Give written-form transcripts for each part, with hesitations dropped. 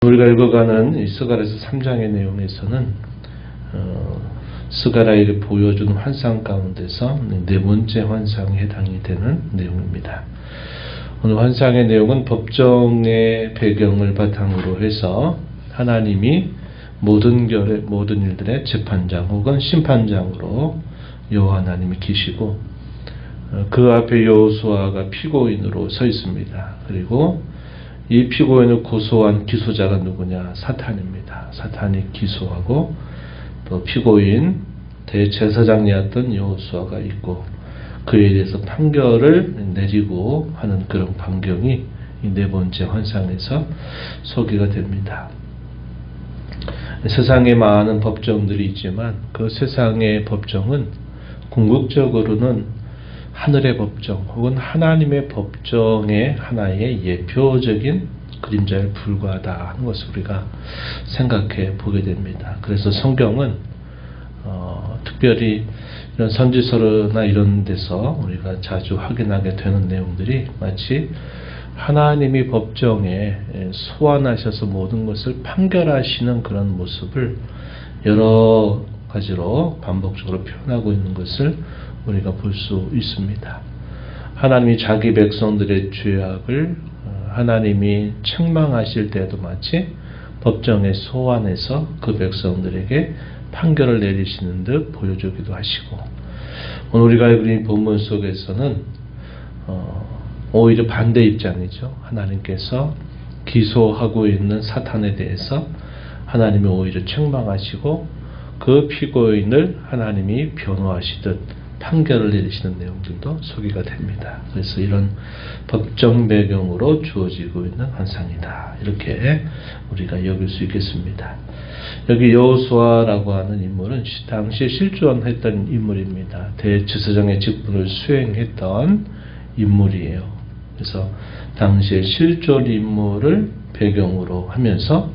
우리가 읽어가는 이 스가랴서 3장의 내용에서는 스가랴에게 보여준 환상 가운데서 네 번째 환상에 해당이 되는 내용입니다. 오늘 환상의 내용은 법정의 배경을 바탕으로 해서 하나님이 모든 일들의 재판장 혹은 심판장으로 여호와 하나님이 계시고 그 앞에 여호수아가 피고인으로 서 있습니다. 그리고 이 피고인을 고소한 기소자가 누구냐? 사탄입니다. 사탄이 기소하고 또 피고인 대제사장이었던 여호수아가 있고 그에 대해서 판결을 내리고 하는 그런 광경이 이 네 번째 환상에서 소개가 됩니다. 세상에 많은 법정들이 있지만 그 세상의 법정은 궁극적으로는 하늘의 법정 혹은 하나님의 법정의 하나의 예표적인 그림자에 불과하다 하는 것을 우리가 생각해 보게 됩니다. 그래서 성경은 특별히 이런 선지서나 이런 데서 우리가 자주 확인하게 되는 내용들이 마치 하나님이 법정에 소환하셔서 모든 것을 판결하시는 그런 모습을 여러 가지로 반복적으로 표현하고 있는 것을 우리가 볼 수 있습니다. 하나님이 자기 백성들의 죄악을 하나님이 책망하실 때도 마치 법정에 소환해서 그 백성들에게 판결을 내리시는 듯 보여주기도 하시고, 오늘 우리가 읽은 이 본문 속에서는 오히려 반대 입장이죠. 하나님께서 기소하고 있는 사탄에 대해서 하나님이 오히려 책망하시고 그 피고인을 하나님이 변호하시듯 판결을 내리시는 내용들도 소개가 됩니다. 그래서 이런 법정 배경으로 주어지고 있는 환상이다, 이렇게 우리가 여길 수 있겠습니다. 여기 여호수아라고 하는 인물은 당시에 실존했던 인물입니다. 대제사장의 직분을 수행했던 인물이에요. 그래서 당시에 실존 인물을 배경으로 하면서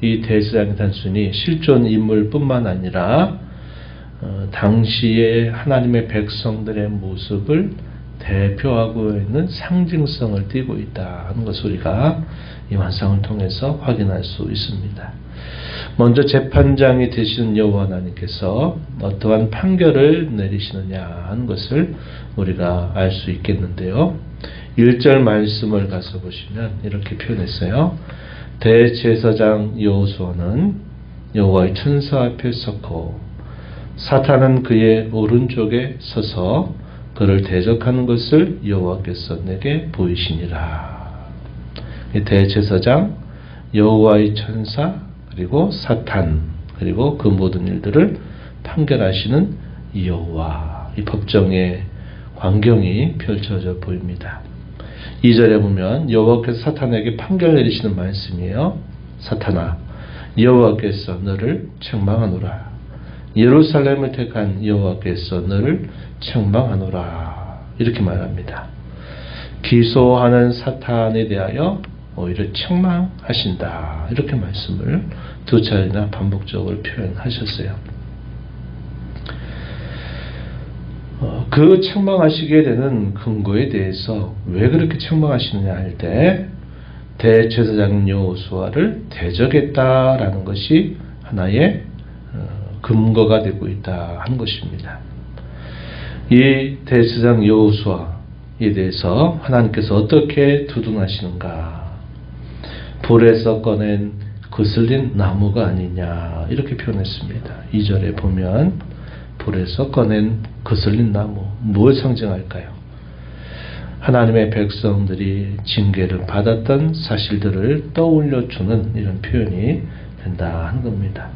이 대제사장이 단순히 실존 인물뿐만 아니라 당시에 하나님의 백성들의 모습을 대표하고 있는 상징성을 띠고 있다 하는 것을 우리가 이 환상을 통해서 확인할 수 있습니다. 먼저 재판장이 되시는 여호와 하나님께서 어떠한 판결을 내리시느냐 하는 것을 우리가 알 수 있겠는데요. 1절 말씀을 가서 보시면 이렇게 표현했어요. 대제사장 여호수아는 여호와의 천사 앞에 섰고 사탄은 그의 오른쪽에 서서 그를 대적하는 것을 여호와께서 내게 보이시니라. 대제사장, 여호와의 천사, 그리고 사탄, 그리고 그 모든 일들을 판결하시는 여호와, 이 법정의 광경이 펼쳐져 보입니다. 2절에 보면 여호와께서 사탄에게 판결 내리시는 말씀이에요. 사탄아, 여호와께서 너를 책망하노라. 예루살렘을 택한 여호와께서 너를 책망하노라, 이렇게 말합니다. 기소하는 사탄에 대하여 오히려 책망하신다, 이렇게 말씀을 두 차례나 반복적으로 표현하셨어요. 그 책망하시게 되는 근거에 대해서 왜 그렇게 책망하시느냐 할 때 대제사장 여호수아를 대적했다라는 것이 하나의 근거가 되고 있다 하는 것입니다. 이 대제사장 여호수아에 대해서 하나님께서 어떻게 두둔하시는가? 불에서 꺼낸 거슬린 나무가 아니냐, 이렇게 표현했습니다. 2절에 보면 불에서 꺼낸 거슬린 나무, 무엇을 상징할까요? 하나님의 백성들이 징계를 받았던 사실들을 떠올려주는 이런 표현이 된다 하는 겁니다.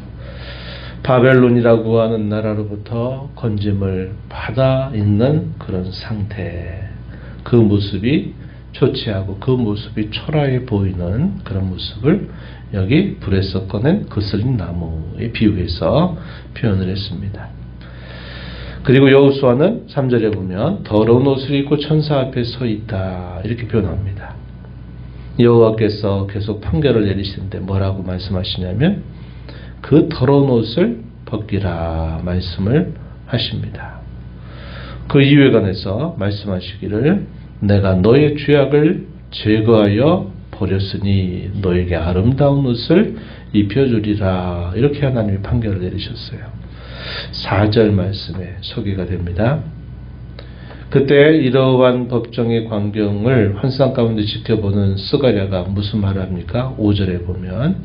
바벨론이라고 하는 나라로부터 건짐을 받아 있는 그런 상태, 그 모습이 초췌하고 그 모습이 초라해 보이는 그런 모습을 여기 불에서 꺼낸 거슬린 나무에 비유해서 표현을 했습니다. 그리고 여호수아는 3절에 보면 더러운 옷을 입고 천사 앞에 서 있다, 이렇게 표현합니다. 여호와께서 계속 판결을 내리시는데 뭐라고 말씀하시냐면 그 더러운 옷을 벗기라 말씀을 하십니다. 그 이유에 관해서 말씀하시기를 내가 너의 죄악을 제거하여 버렸으니 너에게 아름다운 옷을 입혀주리라. 이렇게 하나님이 판결을 내리셨어요. 4절 말씀에 소개가 됩니다. 그때 이러한 법정의 광경을 환상 가운데 지켜보는 스가랴가 무슨 말을 합니까? 5절에 보면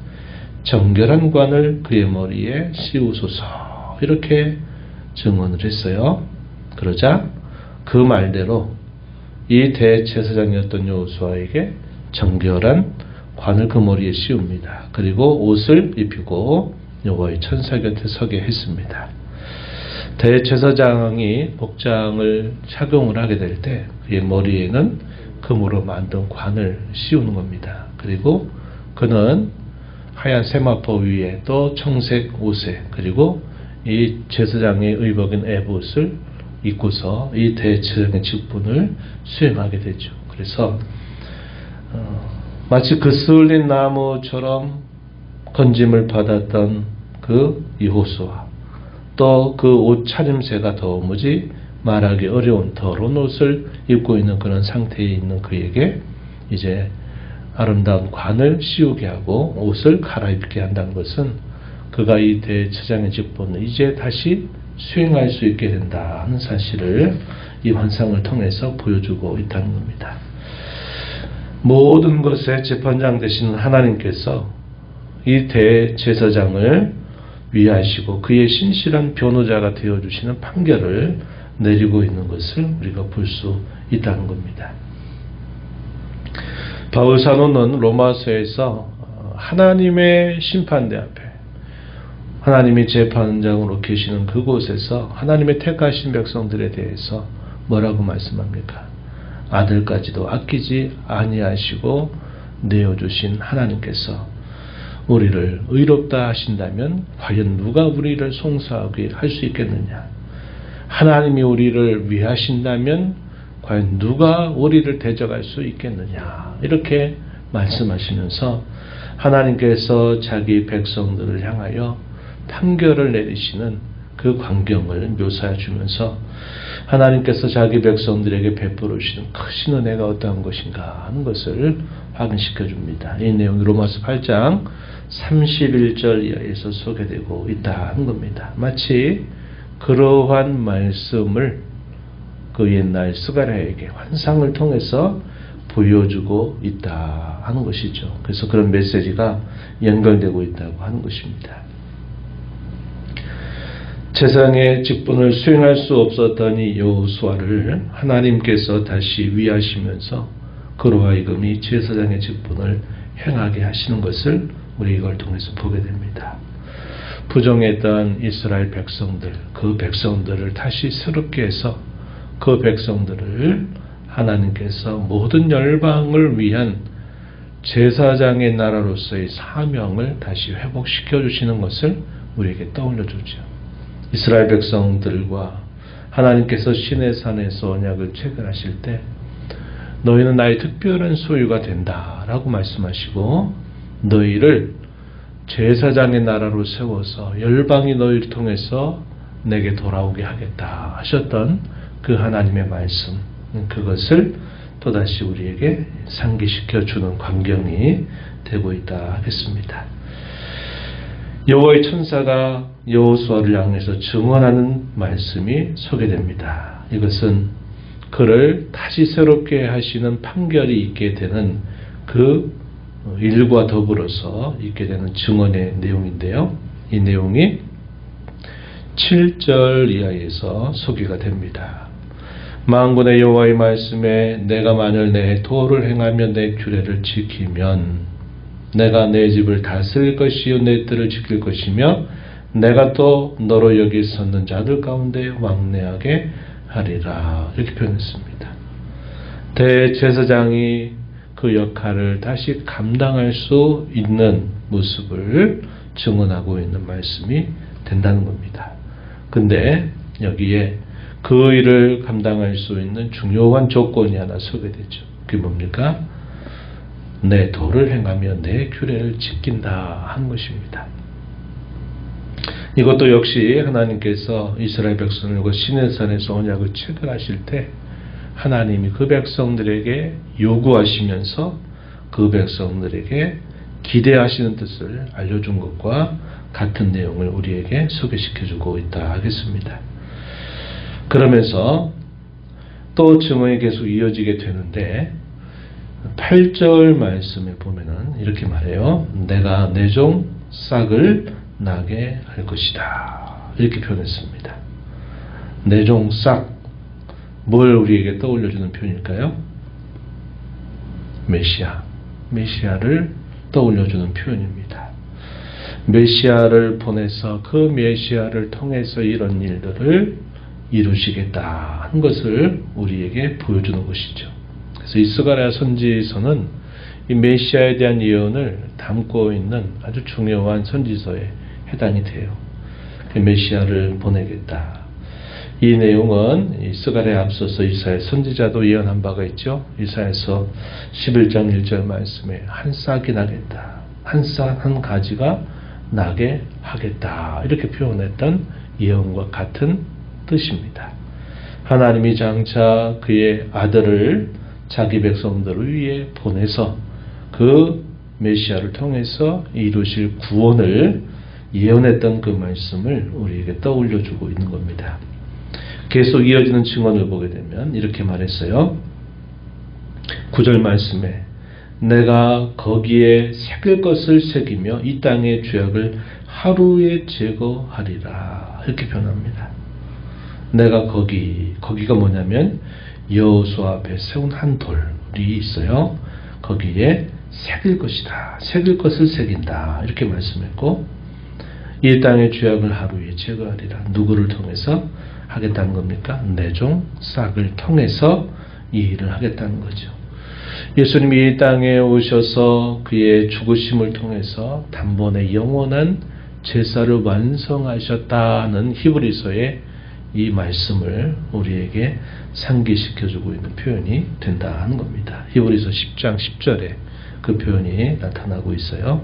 정결한 관을 그의 머리에 씌우소서 이렇게 증언을 했어요. 그러자 그 말대로 이 대제사장이었던 여호수아에게 정결한 관을 그 머리에 씌웁니다. 그리고 옷을 입히고 여호와의 천사 곁에 서게 했습니다. 대제사장이 복장을 착용을 하게 될 때 그의 머리에는 금으로 만든 관을 씌우는 겁니다. 그리고 그는 하얀 세마포 위에 또 청색 옷에 그리고 이 제사장의 의복인 에봇을 입고서 이 대제사장의 직분을 수행하게 되죠. 그래서 마치 그 스울린 나무처럼 건짐을 받았던 그 여호수아 또 그 옷 차림새가 도무지 말하기 어려운 더러운 옷을 입고 있는 그런 상태에 있는 그에게 이제 아름다운 관을 씌우게 하고 옷을 갈아입게 한다는 것은 그가 이 대제사장의 직분을 이제 다시 수행할 수 있게 된다는 사실을 이 환상을 통해서 보여주고 있다는 겁니다. 모든 것의 재판장 되시는 하나님께서 이 대제사장을 위하시고 그의 신실한 변호자가 되어주시는 판결을 내리고 있는 것을 우리가 볼 수 있다는 겁니다. 바울 사도는 로마서에서 하나님의 심판대 앞에 하나님이 재판장으로 계시는 그곳에서 하나님의 택하신 백성들에 대해서 뭐라고 말씀합니까? 아들까지도 아끼지 아니하시고 내어주신 하나님께서 우리를 의롭다 하신다면 과연 누가 우리를 송사하게 할 수 있겠느냐? 하나님이 우리를 위하신다면 과연 누가 우리를 대적할 수 있겠느냐? 이렇게 말씀하시면서 하나님께서 자기 백성들을 향하여 판결을 내리시는 그 광경을 묘사해 주면서 하나님께서 자기 백성들에게 베풀으시는 크신 은혜가 어떠한 것인가 하는 것을 확인시켜 줍니다. 이 내용이 로마서 8장 31절 이하에서 소개되고 있다는 겁니다. 마치 그러한 말씀을 그 옛날 스가랴에게 환상을 통해서 보여주고 있다 하는 것이죠. 그래서 그런 메시지가 연결되고 있다고 하는 것입니다. 제사장의 직분을 수행할 수 없었던 이 여호수아를 하나님께서 다시 위하시면서 그로 하여금 이 제사장의 직분을 행하게 하시는 것을 우리 이걸 통해서 보게 됩니다. 부정했던 이스라엘 백성들, 그 백성들을 다시 새롭게 해서 그 백성들을 하나님께서 모든 열방을 위한 제사장의 나라로서의 사명을 다시 회복시켜 주시는 것을 우리에게 떠올려 주죠. 이스라엘 백성들과 하나님께서 시내 산에서 언약을 체결하실 때 너희는 나의 특별한 소유가 된다라고 말씀하시고 너희를 제사장의 나라로 세워서 열방이 너희를 통해서 내게 돌아오게 하겠다 하셨던 그 하나님의 말씀, 그것을 또다시 우리에게 상기시켜 주는 광경이 되고 있다 하겠습니다. 여호와의 천사가 여호수아를 향해서 증언하는 말씀이 소개됩니다. 이것은 그를 다시 새롭게 하시는 판결이 있게 되는 그 일과 더불어서 있게 되는 증언의 내용인데요. 이 내용이 7절 이하에서 소개가 됩니다. 만군의 여호와의 말씀에 내가 만일 내 도를 행하며 내 규례를 지키면 내가 내 집을 다스릴 것이요 내 뜰을 지킬 것이며 내가 또 너로 여기 섰는 자들 가운데 왕래하게 하리라 이렇게 표현했습니다. 대제사장이 그 역할을 다시 감당할 수 있는 모습을 증언하고 있는 말씀이 된다는 겁니다. 근데 여기에 그 일을 감당할 수 있는 중요한 조건이 하나 소개되죠. 그게 뭡니까? 내 도를 행하며 내 규례를 지킨다 하는 것입니다. 이것도 역시 하나님께서 이스라엘 백성들과 시내산에서 언약을 체결하실 때 하나님이 그 백성들에게 요구하시면서 그 백성들에게 기대하시는 뜻을 알려준 것과 같은 내용을 우리에게 소개시켜주고 있다 하겠습니다. 그러면서 또 증언이 계속 이어지게 되는데 8절 말씀에 보면은 이렇게 말해요. 내가 내 종 싹을 나게 할 것이다. 이렇게 표현했습니다. 내 종 싹, 뭘 우리에게 떠올려주는 표현일까요? 메시아를 떠올려주는 표현입니다. 메시아를 보내서 그 메시아를 통해서 이런 일들을 이루시겠다 한 것을 우리에게 보여주는 것이죠. 그래서 이 스가랴 선지서는 이 메시아에 대한 예언을 담고 있는 아주 중요한 선지서에 해당이 돼요. 메시아를 보내겠다. 이 내용은 이 스가랴에 앞서서 이사야 선지자도 예언한 바가 있죠. 이사야서 11장 1절 말씀에 한 싹이 나겠다. 한 싹 한 가지가 나게 하겠다. 이렇게 표현했던 예언과 같은 뜻입니다. 하나님이 장차 그의 아들을 자기 백성들을 위해 보내서 그 메시아를 통해서 이루실 구원을 예언했던 그 말씀을 우리에게 떠올려주고 있는 겁니다. 계속 이어지는 증언을 보게 되면 이렇게 말했어요. 9절 말씀에 내가 거기에 새길 것을 새기며 이 땅의 죄악을 하루에 제거하리라. 이렇게 표현합니다. 내가 거기가 뭐냐면 여호수아 앞에 세운 한 돌이 있어요. 거기에 새길 것이다. 새길 것을 새긴다. 이렇게 말씀했고 이 땅의 죄악을 하루에 제거하리라. 누구를 통해서 하겠다는 겁니까? 내 종 싹을 통해서 이 일을 하겠다는 거죠. 예수님이 이 땅에 오셔서 그의 죽으심을 통해서 단번에 영원한 제사를 완성하셨다는 히브리서의 이 말씀을 우리에게 상기시켜주고 있는 표현이 된다 하는 겁니다. 히브리서 10장 10절에 그 표현이 나타나고 있어요.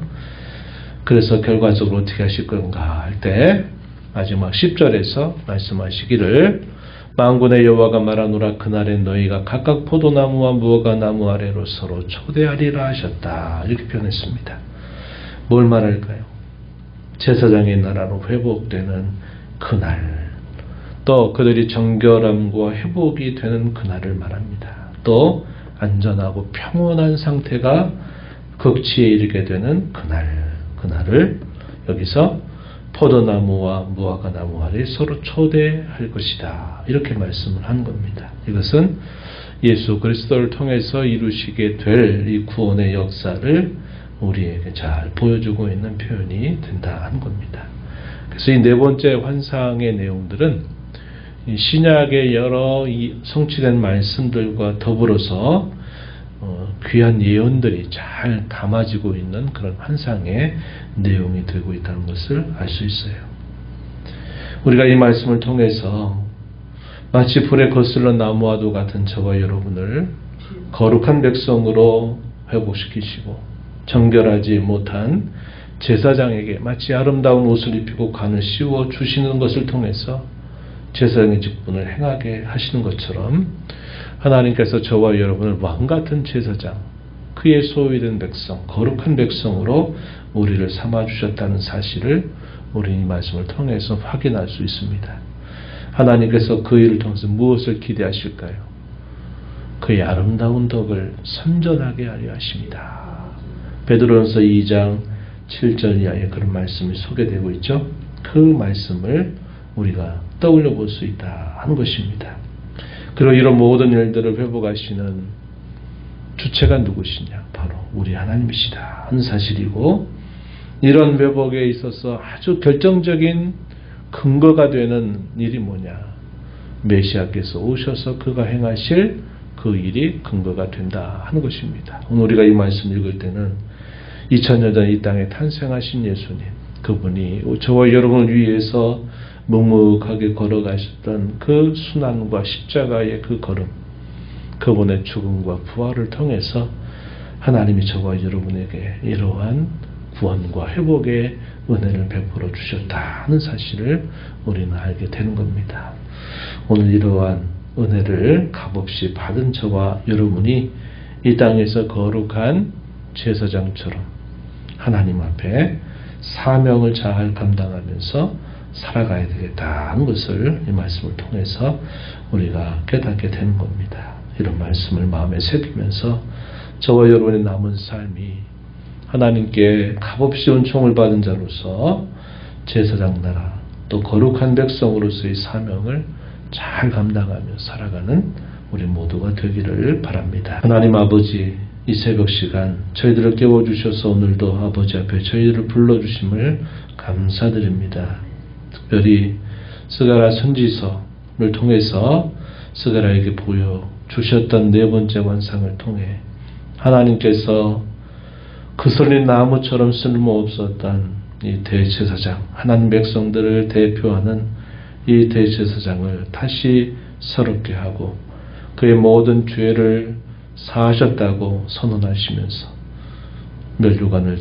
그래서 결과적으로 어떻게 하실 건가 할 때 마지막 10절에서 말씀하시기를 만군의 여호와가 말하노라 그날에 너희가 각각 포도나무와 무화과나무 아래로 서로 초대하리라 하셨다. 이렇게 표현했습니다. 뭘 말할까요? 제사장의 나라로 회복되는 그날, 또 그들이 정결함과 회복이 되는 그날을 말합니다. 또 안전하고 평온한 상태가 극치에 이르게 되는 그날을 여기서 포도나무와 무화과나무 아래 서로 초대할 것이다. 이렇게 말씀을 한 겁니다. 이것은 예수 그리스도를 통해서 이루시게 될 이 구원의 역사를 우리에게 잘 보여주고 있는 표현이 된다 하는 겁니다. 그래서 이 네 번째 환상의 내용들은 이 신약의 여러 성취된 말씀들과 더불어서 귀한 예언들이 잘 담아지고 있는 그런 환상의 내용이 되고 있다는 것을 알 수 있어요. 우리가 이 말씀을 통해서 마치 불에 거슬러 나무와도 같은 저와 여러분을 거룩한 백성으로 회복시키시고 정결하지 못한 제사장에게 마치 아름다운 옷을 입히고 관을 씌워 주시는 것을 통해서 제사장의 직분을 행하게 하시는 것처럼 하나님께서 저와 여러분을 왕같은 제사장, 그의 소유된 백성, 거룩한 백성으로 우리를 삼아주셨다는 사실을 우리 이 말씀을 통해서 확인할 수 있습니다. 하나님께서 그 일을 통해서 무엇을 기대하실까요? 그의 아름다운 덕을 선전하게 하려 하십니다. 베드로전서 2장 7절 이하에 그런 말씀이 소개되고 있죠. 그 말씀을 우리가 떠올려 볼 수 있다 하는 것입니다. 그리고 이런 모든 일들을 회복하시는 주체가 누구시냐? 바로 우리 하나님이시다 하는 사실이고, 이런 회복에 있어서 아주 결정적인 근거가 되는 일이 뭐냐? 메시아께서 오셔서 그가 행하실 그 일이 근거가 된다 하는 것입니다. 오늘 우리가 이 말씀 읽을 때는 2000년 전 이 땅에 탄생하신 예수님, 그분이 저와 여러분을 위해서 묵묵하게 걸어가셨던 그 순환과 십자가의 그 걸음, 그분의 죽음과 부활을 통해서 하나님이 저와 여러분에게 이러한 구원과 회복의 은혜를 베풀어 주셨다 하는 사실을 우리는 알게 되는 겁니다. 오늘 이러한 은혜를 값없이 받은 저와 여러분이 이 땅에서 거룩한 제사장처럼 하나님 앞에 사명을 잘 감당하면서 살아가야 되겠다 하는 것을 이 말씀을 통해서 우리가 깨닫게 되는 겁니다. 이런 말씀을 마음에 새기면서 저와 여러분의 남은 삶이 하나님께 값없이 은총을 받은 자로서 제사장 나라 또 거룩한 백성으로서의 사명을 잘 감당하며 살아가는 우리 모두가 되기를 바랍니다. 하나님 아버지, 이 새벽 시간 저희들을 깨워주셔서 오늘도 아버지 앞에 저희들을 불러주심을 감사드립니다. 특별히 스가랴 선지서를 통해서 스가랴에게 보여주셨던 네 번째 환상을 통해 하나님께서 그슬린 나무처럼 쓸모없었던 이 대제사장, 하나님 백성들을 대표하는 이 대제사장을 다시 새롭게 하고 그의 모든 죄를 사하셨다고 선언하시면서 멸류관을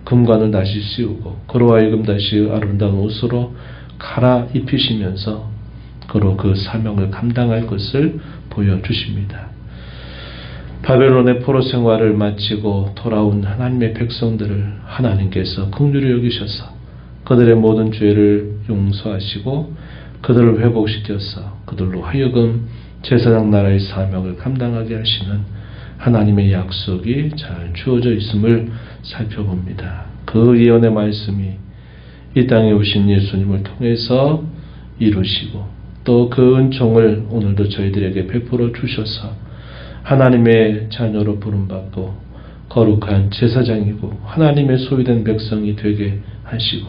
금관을 다시 씌우고 그로 하여금 다시 아름다운 옷으로 갈아입히시면서 그로 그 사명을 감당할 것을 보여주십니다. 바벨론의 포로 생활을 마치고 돌아온 하나님의 백성들을 하나님께서 긍휼히 여기셔서 그들의 모든 죄를 용서하시고 그들을 회복시켜서 그들로 하여금 제사장 나라의 사명을 감당하게 하시는 하나님의 약속이 잘 주어져 있음을 살펴봅니다. 그 예언의 말씀이 이 땅에 오신 예수님을 통해서 이루시고 또 그 은총을 오늘도 저희들에게 베풀어 주셔서 하나님의 자녀로 부름받고 거룩한 제사장이고 하나님의 소유된 백성이 되게 하시고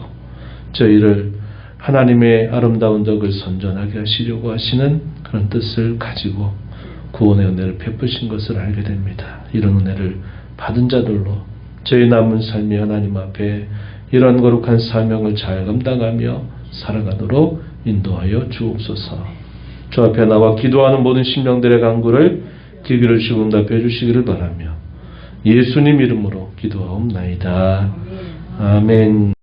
저희를 하나님의 아름다운 덕을 선전하게 하시려고 하시는 그런 뜻을 가지고 구원의 은혜를 베푸신 것을 알게 됩니다. 이런 은혜를 받은 자들로 저희 남은 삶이 하나님 앞에 이런 거룩한 사명을 잘 감당하며 살아가도록 인도하여 주옵소서. 주 앞에 나와 기도하는 모든 심령들의 간구를 기기를 주고 응답해 주시기를 바라며 예수님 이름으로 기도하옵나이다. 아멘.